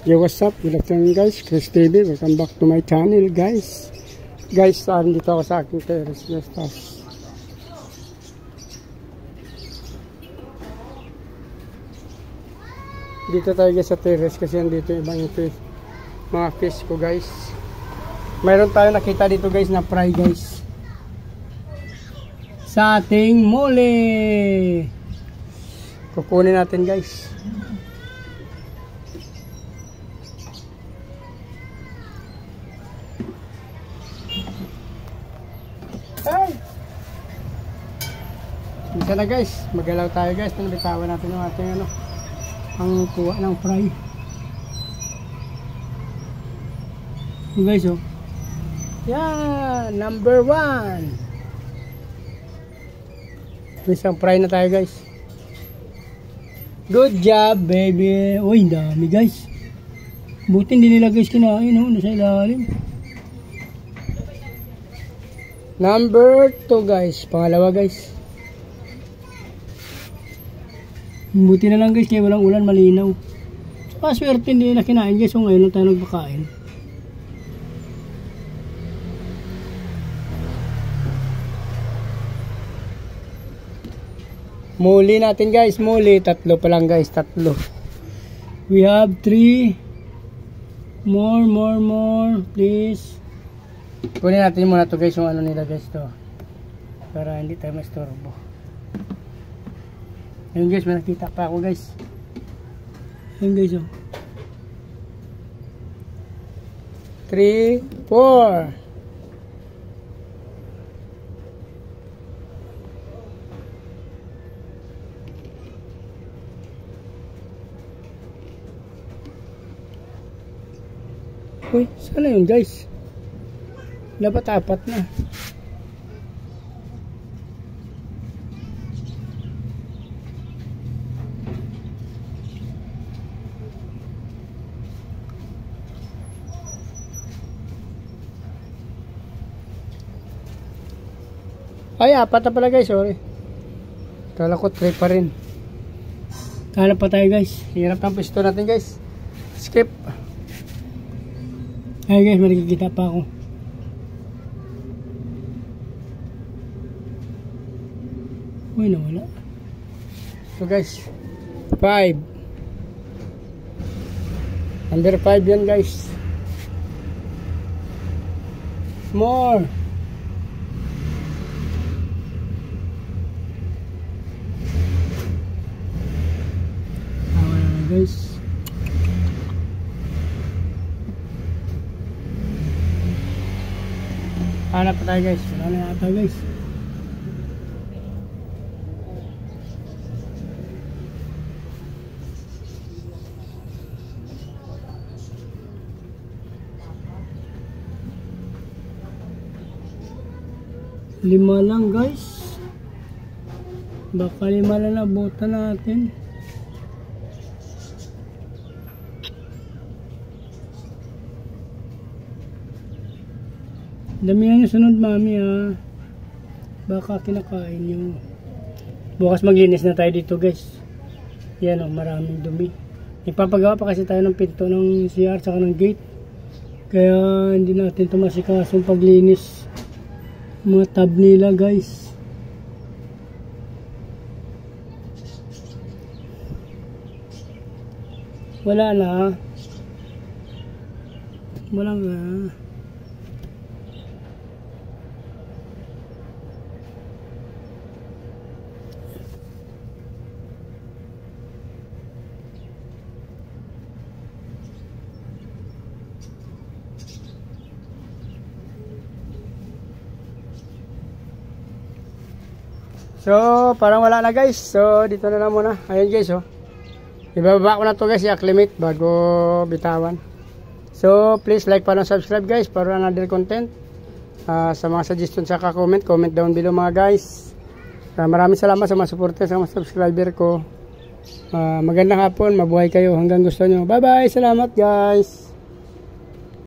Yo, what's up? Good afternoon guys, Chris TV. Welcome back to my channel guys. Guys, dito ako sa aking terrace. Dito tayo guys sa terrace kasi andito ibang fish, mga fish ko guys. Mayroon tayo nakita dito guys na fry guys. Sa ating mole. Kukunin natin guys. Ay! Isa na guys, magalaw tayo guys, bitawan natin yung ating ang kuha ng fry. So guys, oh. Yan, number 1. Isang fry na tayo guys. Good job baby. Uy, dami guys. Buti hindi nila guys kinain, oh, nasa ilalim. Number 2 guys, pangalawa guys. Buti na lang guys, kaya walang ulan, malinaw. Swerte hindi nila kinain guys, so ngayon lang tayo nagpakain. Muli natin guys, muli. 3 pa lang guys, 3. We have 3. More, please. Kunin natin muna to guys, yung nila guys to. Para hindi tayo mastorbo. Ayun guys, may nakita pa ako guys. Ayun guys, oh. 3, 4. Uy, sana yun guys. Dapat 4 na. Ay, 4 na pala guys, sorry. Kala ko 3 pa rin. Kala pa tayo guys. Hirap ng pisto natin guys. Skip. Ay guys, may nakikita pa ako. Uy, nawala. So guys, 5. Number 5 yan guys. More. Guys, hanap pa tayo guys. Wala na yata guys. Lima lang guys. Baka 5 lang nabutan natin. Dami yan yung sunod mami ha. Baka kinakain yung. Bukas maglinis na tayo dito guys. Yan o, maraming dumi. Ipapagawa pa kasi tayo ng pinto ng CR saka ng gate. Kaya hindi natin ito masikasong paglinis. Mga tab nila guys. Wala na. Wala nga. So, parang wala na guys. So, dito na lang muna. Ayun guys, oh. Ibababa ko na to guys, i-acclimate bago bitawan. So, please like, follow, subscribe guys para another content. Sa mga suggestion sa comment down below mga guys. Maraming salamat sa mga supporter, sa mga subscriber ko. Magandang hapon, mabuhay kayo hanggang gusto nyo. Bye bye, salamat guys.